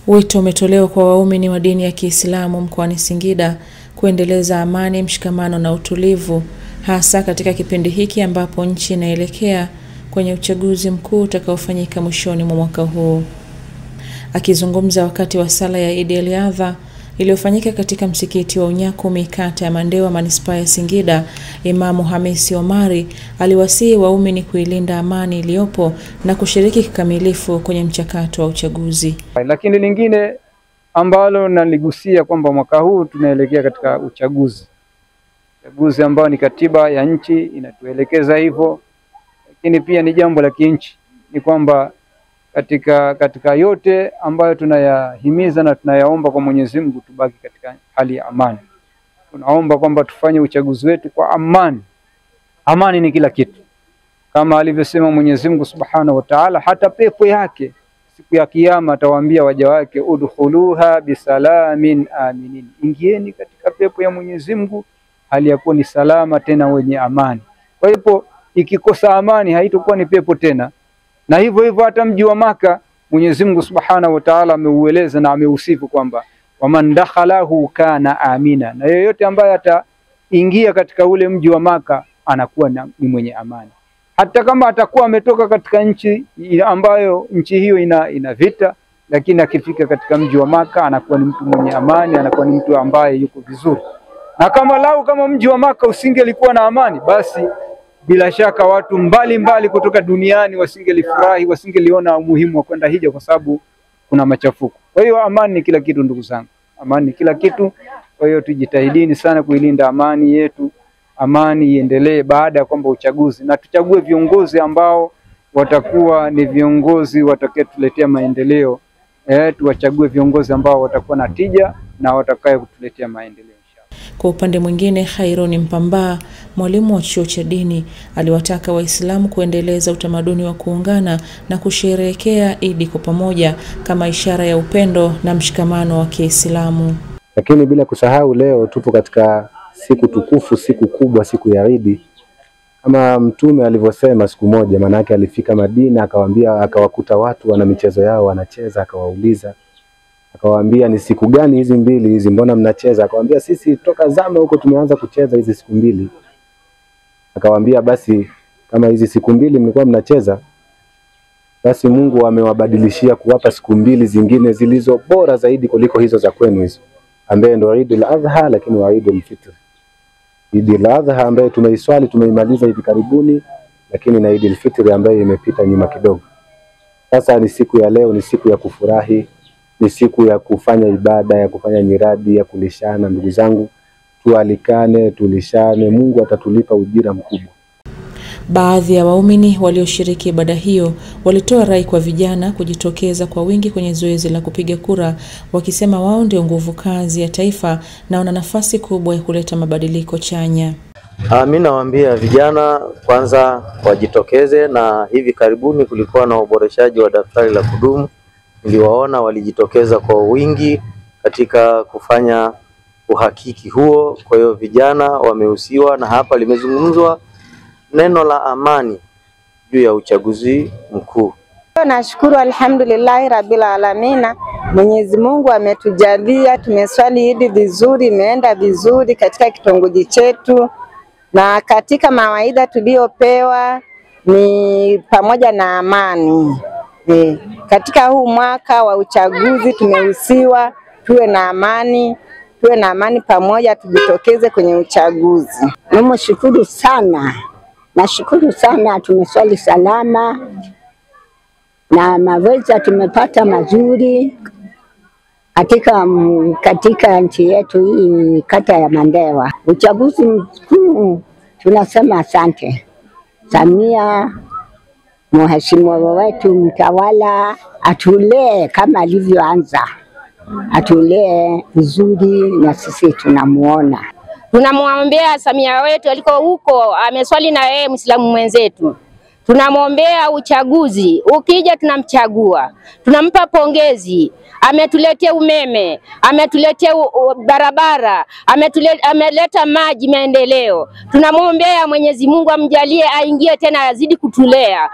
Wito umetolewa kwa waumini wa dini ya Kiislamu mkoani Singida kuendeleza amani, mshikamano na utulivu, hasa katika kipindi hiki ambapo nchi inaelekea kwenye uchaguzi mkuu utakaofanyika mwishoni mwa mwaka huu. Akizungumza wakati wa sala ya Eid al-Adha iliyofanyika katika msikiti wa Unyakumi, kata ya Mandewa, manispaa ya Singida, Imamu Hamisi Omari aliwasihi waumini kuilinda amani iliyopo na kushiriki kikamilifu kwenye mchakato wa uchaguzi. Lakini lingine ambalo naligusia kwamba mwaka huu tunaelekea katika uchaguzi ambao ni katiba ya nchi inatuelekeza hivyo, lakini pia ni jambo la kinchi, ni kwamba katika yote ambayo tunayahimiza na tunayaomba kwa Mwenyezi Mungu tubaki katika hali ya amani. Tunaomba kwamba tufanye uchaguzi wetu kwa amani. Amani ni kila kitu. Kama alivyosema Mwenyezi Mungu Subhanahu wa Ta'ala, hata pepo yake siku ya kiyama atawaambia waja wake, udkhuluha bisalamin aminin. Ingieni katika pepo ya Mwenyezi Mungu hali ya kuwa ni salama tena wenye amani. Kwa hivyo ikikosa amani haitakuwa ni pepo tena. Na hivyo hata mji wa Maka Mwenyezi Mungu Subhanahu wa Ta'ala ameueleza na ameusifu kwamba waman dakhalahu kana amina, na yeyote ambaye ataingia katika ule mji wa Maka anakuwa ni mwenye amani. Hata kama atakuwa ametoka katika nchi ambayo nchi hiyo ina vita, lakini akifika katika mji wa Maka anakuwa ni mtu mwenye amani, anakuwa ni mtu ambaye yuko vizuri. Na kama mji wa Maka usingelikuwa na amani, basi bila shaka watu mbali kutoka duniani wasingelifurahi, wasingeliona umuhimu wa kwenda hija kwa sababu kuna machafuko. Kwa hiyo amani ni kila kitu ndugu zangu. Amani ni kila kitu. Kwa hiyo tujitahidini sana kuilinda amani yetu. Amani iendelee baada ya kwamba uchaguzi, na tuchague viongozi ambao watakuwa ni viongozi watakayetuletea maendeleo. Tuwachague viongozi ambao watakuwa na tija na watakaye kutuletea maendeleo. Kwa upande mwingine, Khaironi Mpamba, mwalimu wa chuo cha dini, aliwataka Waislamu kuendeleza utamaduni wa kuungana na kusherehekea Eid kwa pamoja kama ishara ya upendo na mshikamano wa Kiislamu. Lakini bila kusahau, leo tupo katika siku tukufu, siku kubwa, siku ya Eid. Kama Mtume alivyosema siku moja, manake alifika Madina akawakuta watu wana michezo yao wanacheza, akawauliza, akawaambia ni siku gani hizi mbili hizi, mbona mnacheza? Akawaambia sisi toka zama huko tumeanza kucheza hizi siku mbili. Akawaambia basi kama hizi siku mbili mlikuwa mnacheza, basi Mungu amewabadilishia kuwapa siku mbili zingine zilizo bora zaidi kuliko hizo za kwenu hizo, ambaye ndio Eid al-Adha, lakini wa Eid al-Fitr. Eid al-Adha ambaye tumeiswali tumeimaliza hivi karibuni, lakini na Eid al-Fitr ambaye imepita nyuma kidogo. Sasa ni siku ya leo, ni siku ya kufurahi, ni siku ya kufanya ibada, ya kufanya nyiradi, ya kulishana. Ndugu zangu, tualikane, tulishane, Mungu atatulipa ujira mkubwa. Baadhi ya waumini walioshiriki ibada hiyo walitoa rai kwa vijana kujitokeza kwa wingi kwenye zoezi la kupiga kura, wakisema wao ndio nguvu kazi ya taifa na wana nafasi kubwa ya kuleta mabadiliko chanya. Mimi nawaambia vijana kwanza wajitokeze, na hivi karibuni kulikuwa na uboreshaji wa daftari la kudumu. Niliwaona walijitokeza kwa wingi katika kufanya uhakiki huo. Kwa hiyo vijana wamehusiwa, na hapa limezungumzwa neno la amani juu ya uchaguzi mkuu. Nashukuru alhamdulillah rabbil alamin. Mwenyezi Mungu ametujalia, tumeswali Eid vizuri, imeenda vizuri katika kitongoji chetu, na katika mawaidha tuliopewa ni pamoja na amani. Katika huu mwaka wa uchaguzi tumehusiwa tuwe na amani pamoja, tujitokeze kwenye uchaguzi. Namshukuru sana. Nashukuru sana, tumeswali salama na maweza tumepata mazuri katika nchi yetu hii, kata ya Mandewa. Uchaguzi mkuu tunasema asante Samia, mheshimiwa wetu mtawala, atulee kama alivyoanza, atulee vizuri, na sisi tunamuona. Tunamwombea Samia wetu aliko huko, ameswali na yeye Muislamu mwenzetu. Tunamwombea uchaguzi ukija, tunamchagua, tunampa pongezi. Ametuletea umeme, ametuletea barabara, ameleta maji, maendeleo. Tunamwombea Mwenyezi Mungu amjalie aingie tena azidi kutulea.